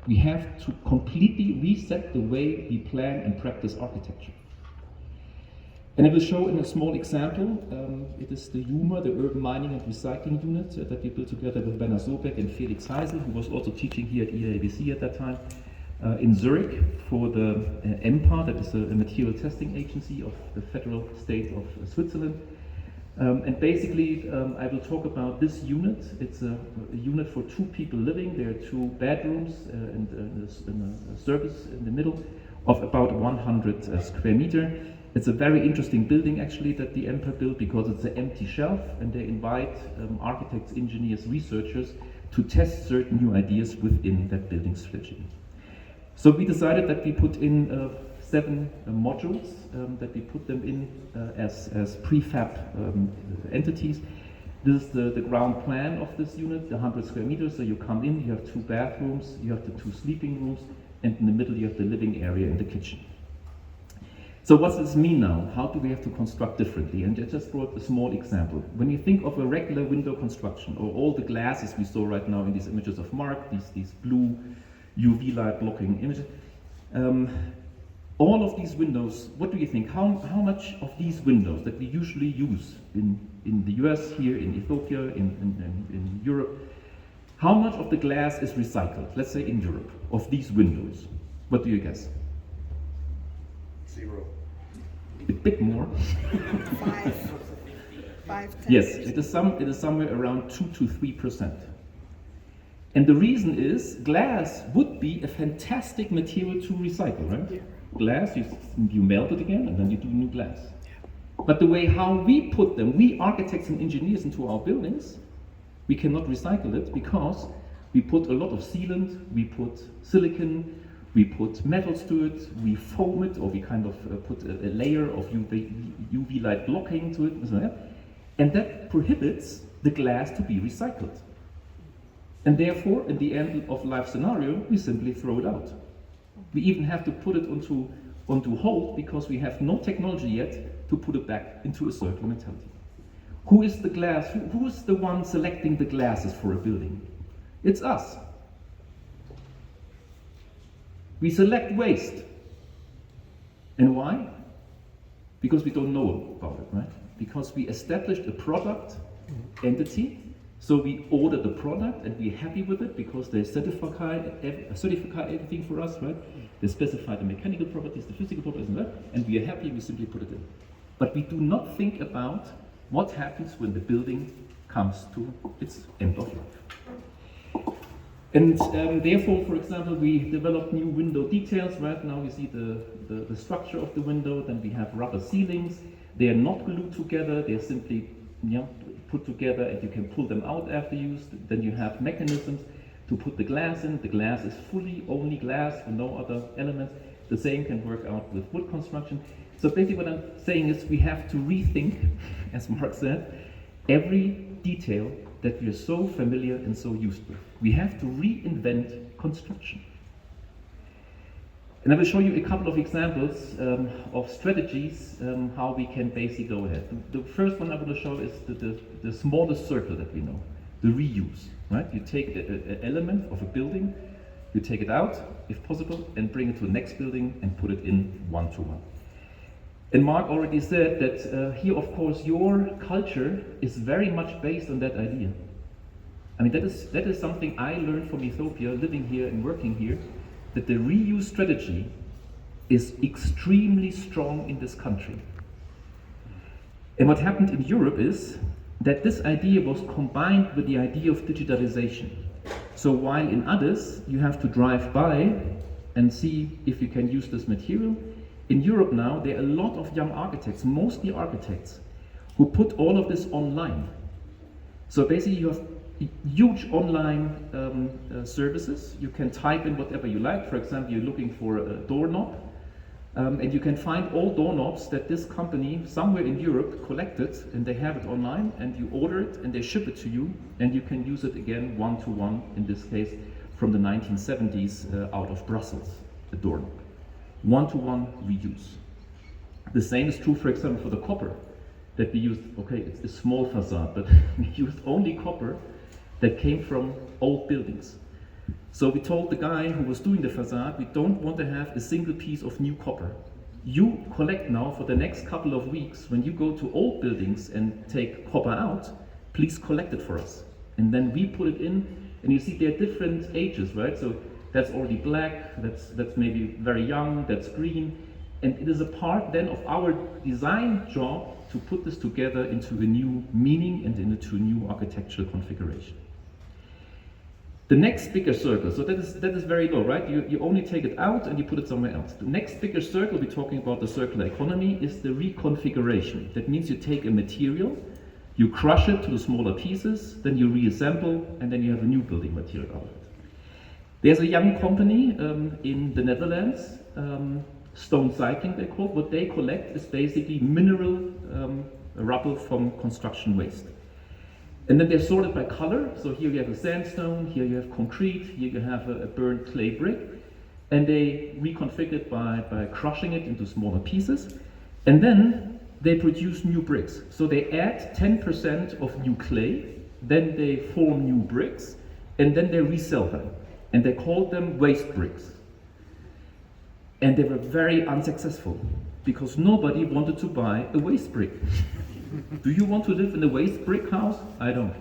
We have to completely reset the way we plan and practice architecture. And I will show in a small example. It is the UMA, the Urban Mining and Recycling Unit, that we built together with Benner Sobeck and Felix Heisel, who was also teaching here at EABC at that time, in Zurich for the EMPA, that is a material testing agency of the federal state of Switzerland. And basically, I will talk about this unit. It's a unit for 2 people living. There are 2 bedrooms and a service in the middle of about 100 square meter. It's a very interesting building actually that the EMPA built, because it's an empty shelf, and they invite architects, engineers, researchers to test certain new ideas within that building's fledgling. So we decided that we put in 7 modules, that we put them in as prefab entities. This is the ground plan of this unit, the 100 square meters. So you come in, you have 2 bathrooms, you have the 2 sleeping rooms, and in the middle you have the living area and the kitchen. So what does this mean now? How do we have to construct differently? And I just brought a small example. When you think of a regular window construction, or all the glasses we saw right now in these images of Mark, these blue UV light blocking images, all of these windows, what do you think? How much of these windows that we usually use in the US, here in Ethiopia, in Europe, how much of the glass is recycled? Let's say in Europe, of these windows. What do you guess? 0. A bit more. 5, 10%. Yes, it is somewhere around 2 to 3%. And the reason is, glass would be a fantastic material to recycle, right? Yeah. Glass, you melt it again, and then you do new glass. But the way how we put them, we architects and engineers, into our buildings, we cannot recycle it, because we put a lot of sealant, we put silicon, we put metals to it, we foam it, or we kind of put a layer of UV light blocking to it, and that prohibits the glass to be recycled. And therefore, in the end of life scenario, we simply throw it out. We even have to put it onto hold, because we have no technology yet to put it back into a circular mentality. Who is the glass? Who is the one selecting the glasses for a building? It's us. We select waste. And why? Because we don't know about it, right? Because we established a product entity, so we order the product and we're happy with it, because they certify everything for us, right? They specify the mechanical properties, the physical properties, and we are happy, we simply put it in. But we do not think about what happens when the building comes to its end of life. And therefore, for example, we developed new window details. Right now you see the structure of the window, then we have rubber ceilings. They are not glued together, they're simply put together, and you can pull them out after use. Then you have mechanisms to put the glass in. The glass is fully only glass and no other elements. The same can work out with wood construction. So basically what I'm saying is, we have to rethink, as Mark said, every detail that we are so familiar and so used with. We have to reinvent construction. And I will show you a couple of examples of strategies how we can basically go ahead. The first one I want to show is the smallest circle that we know, the reuse. Right? You take an element of a building, you take it out, if possible, and bring it to the next building and put it in one-to-one. And Mark already said that here, of course, your culture is very much based on that idea. I mean, that is something I learned from Ethiopia, living here and working here, that the reuse strategy is extremely strong in this country. And what happened in Europe is that this idea was combined with the idea of digitalization. So while in Addis you have to drive by and see if you can use this material, in Europe now there are a lot of young architects, mostly architects, who put all of this online. So basically you have huge online services. You can type in whatever you like. For example, you're looking for a doorknob, and you can find all doorknobs that this company somewhere in Europe collected, and they have it online, and you order it and they ship it to you, and you can use it again one-to-one, in this case from the 1970s out of Brussels, a doorknob. One-to-one reuse. The same is true, for example, for the copper that we used. Okay, it's a small facade, but we used only copper that came from old buildings. So we told the guy who was doing the facade, we don't want to have a single piece of new copper. You collect now for the next couple of weeks, when you go to old buildings and take copper out, please collect it for us. And then we put it in, and you see there are different ages, right? So that's already black, that's maybe very young, that's green. And it is a part then of our design job to put this together into a new meaning and into a new architectural configuration. The next bigger circle, so that is very low, right? You only take it out and you put it somewhere else. The next bigger circle, we're talking about the circular economy, is the reconfiguration. That means you take a material, you crush it to the smaller pieces, then you reassemble, and then you have a new building material out of it. There's a young company in the Netherlands, stone cycling they call it. What they collect is basically mineral rubble from construction waste. And then they're sorted by color. So here you have a sandstone, here you have concrete, here you have a burnt clay brick. And they reconfigure it by crushing it into smaller pieces. And then they produce new bricks. So they add 10% of new clay, then they form new bricks, and then they resell them. And they called them waste bricks. And they were very unsuccessful because nobody wanted to buy a waste brick. Do you want to live in a waste brick house? I don't.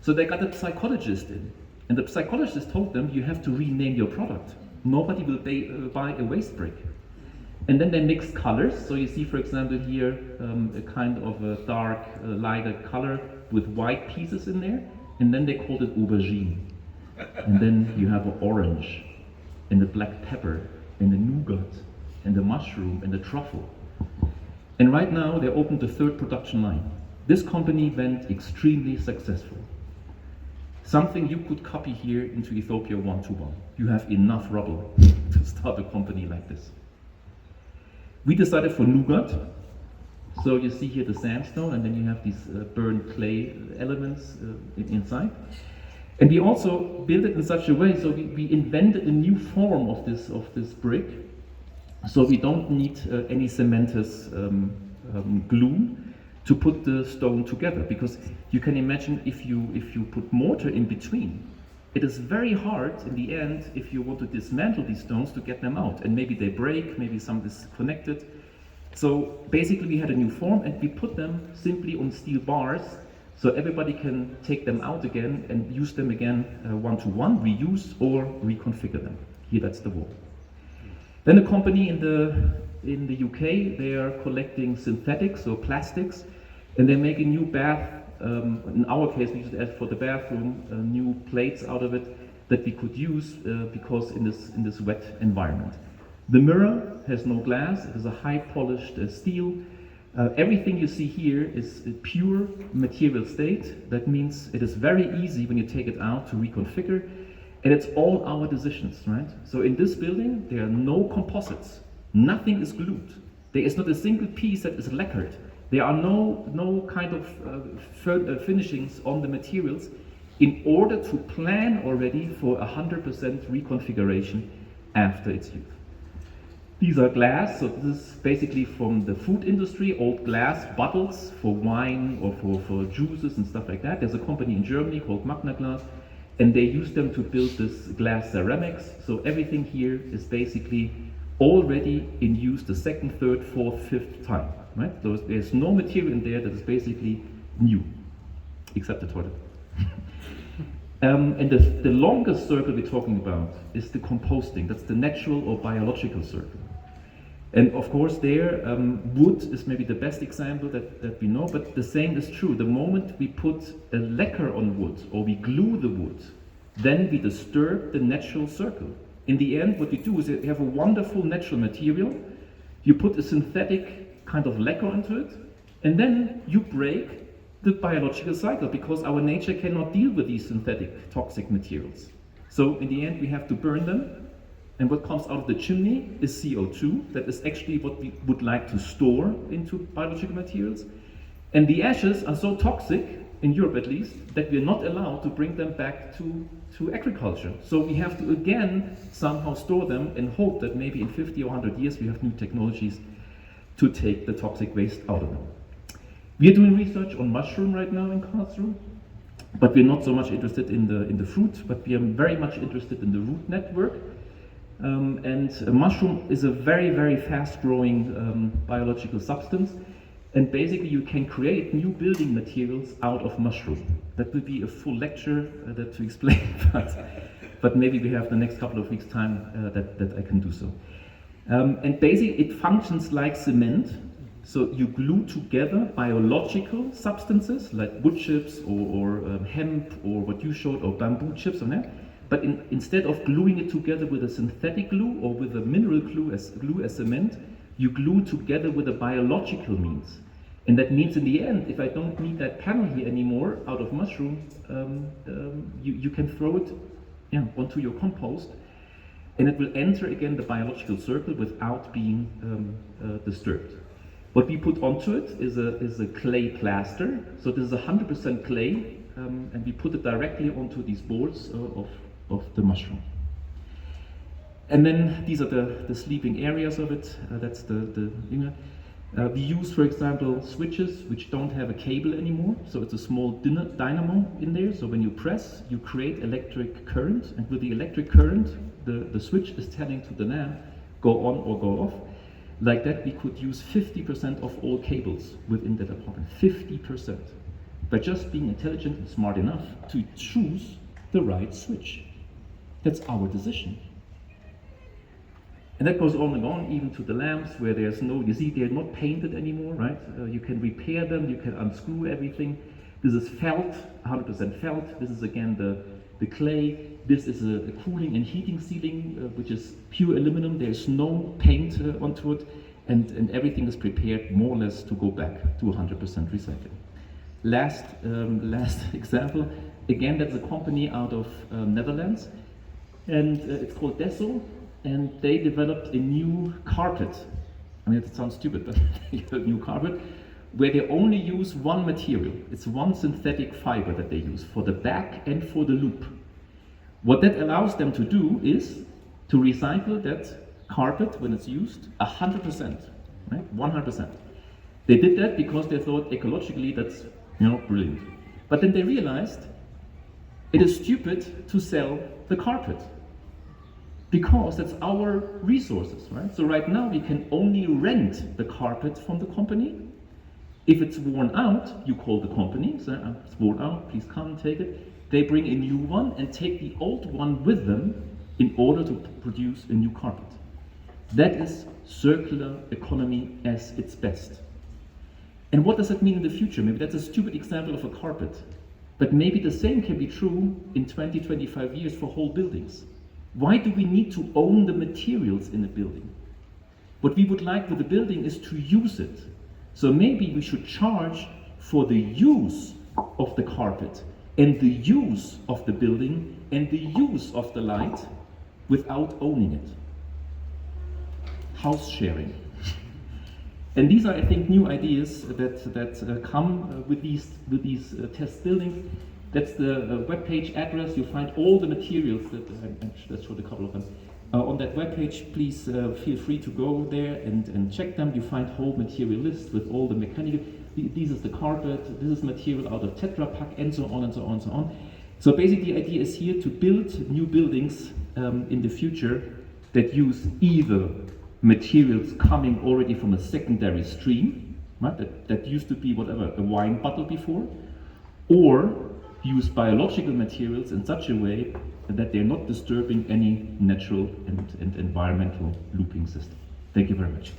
So they got a psychologist in, and the psychologist told them, you have to rename your product. Nobody will buy a waste brick. And then they mixed colors. So you see, for example, here a kind of a dark, lighter color with white pieces in there, and then they called it aubergine. And then you have an orange, and the black pepper, and the nougat, and the mushroom, and the truffle. And right now, they opened the third production line. This company went extremely successful. Something you could copy here into Ethiopia 1-to-1. You have enough rubble to start a company like this. We decided for nougat. So you see here the sandstone, and then you have these burnt clay elements inside. And we also built it in such a way, so we invented a new form of this brick. So we don't need any cementous glue to put the stone together, because you can imagine if you put mortar in between, it is very hard in the end if you want to dismantle these stones to get them out, and maybe they break, maybe some is connected. So basically we had a new form, and we put them simply on steel bars, so everybody can take them out again and use them again 1-to-1, reuse or reconfigure them. Here, that's the wall. Then a company in the UK, they are collecting synthetics or plastics, and they make a new bath. In our case, we use it for the bathroom, new plates out of it that we could use because in this wet environment. The mirror has no glass. It is a high polished steel. Everything you see here is a pure material state. That means it is very easy when you take it out to reconfigure. And it's all our decisions, right? So in this building, there are no composites. Nothing is glued. There is not a single piece that is lacquered. There are no kind of finishings on the materials in order to plan already for 100% reconfiguration after its use. These are glass, so this is basically from the food industry, old glass bottles for wine or for juices and stuff like that. There's a company in Germany called Magna Glass, and they use them to build this glass ceramics. So everything here is basically already in use the second, third, fourth, fifth time, right? So there's no material in there that is basically new, except the toilet. And the longest circle we're talking about is the composting. That's the natural or biological circle. And of course there, wood is maybe the best example that we know, but the same is true. The moment we put a lacquer on wood or we glue the wood, then we disturb the natural circle. In the end, what we do is you have a wonderful natural material, you put a synthetic kind of lacquer into it, and then you break the biological cycle, because our nature cannot deal with these synthetic toxic materials. So in the end, we have to burn them, and what comes out of the chimney is CO2. That is actually what we would like to store into biological materials. And the ashes are so toxic, in Europe at least, that we're not allowed to bring them back to agriculture. So we have to again somehow store them and hope that maybe in 50 or 100 years we have new technologies to take the toxic waste out of them. We are doing research on mushroom right now in Karlsruhe. But we're not so much interested in the fruit, but we are very much interested in the root network. And a mushroom is a very, very fast-growing biological substance. And basically you can create new building materials out of mushroom. That will be a full lecture to explain, but maybe we have the next couple of weeks time that I can do so. And basically it functions like cement. So you glue together biological substances like wood chips or hemp or what you showed, or bamboo chips on that. But instead of gluing it together with a synthetic glue or with a mineral glue as cement, you glue together with a biological means. And that means in the end, if I don't need that panel here anymore out of mushroom, you can throw it onto your compost, and it will enter again the biological circle without being disturbed. What we put onto it is a clay plaster. So this is 100% clay, and we put it directly onto these boards of the mushroom. And then these are the sleeping areas of it. That's the we use, for example, switches which don't have a cable anymore. So it's a small dynamo in there. So when you press, you create electric current, and with the electric current, the switch is telling to the lamp, go on or go off. Like that, we could use 50% of all cables within that apartment. 50%. By just being intelligent and smart enough to choose the right switch. That's our decision. And that goes on and on, even to the lamps, where there's no, you see, they're not painted anymore, right? You can repair them, you can unscrew everything. This is felt, 100% felt. This is again the clay. This is a cooling and heating ceiling, which is pure aluminum. There's no paint onto it, and everything is prepared more or less to go back to 100% recycling. Last example, again, that's a company out of Netherlands, and it's called Desso, and they developed a new carpet. I mean, it sounds stupid, but a new carpet, where they only use one material. It's one synthetic fiber that they use for the back and for the loop. What that allows them to do is to recycle that carpet when it's used 100%, right? 100%. They did that because they thought ecologically that's brilliant. But then they realized it is stupid to sell the carpet because that's our resources, right? So right now we can only rent the carpet from the company. If it's worn out, you call the company, say, it's worn out, please come take it. They bring a new one and take the old one with them in order to produce a new carpet. That is circular economy as its best. And what does that mean in the future? Maybe that's a stupid example of a carpet, but maybe the same can be true in 20, 25 years for whole buildings. Why do we need to own the materials in a building? What we would like with the building is to use it. So maybe we should charge for the use of the carpet and the use of the building and the use of the light without owning it. House sharing. And these are, I think, new ideas that come with these test buildings. That's the webpage address. You'll find all the materials that I showed a couple of them. On that webpage, please feel free to go there and check them. You find whole material lists with all the mechanical. This is the carpet, this is material out of Tetra Pak, and so on and so on and so on. So basically the idea is here to build new buildings in the future that use either materials coming already from a secondary stream, right? That used to be whatever, a wine bottle before, or use biological materials in such a way that they're not disturbing any natural and environmental looping system. Thank you very much.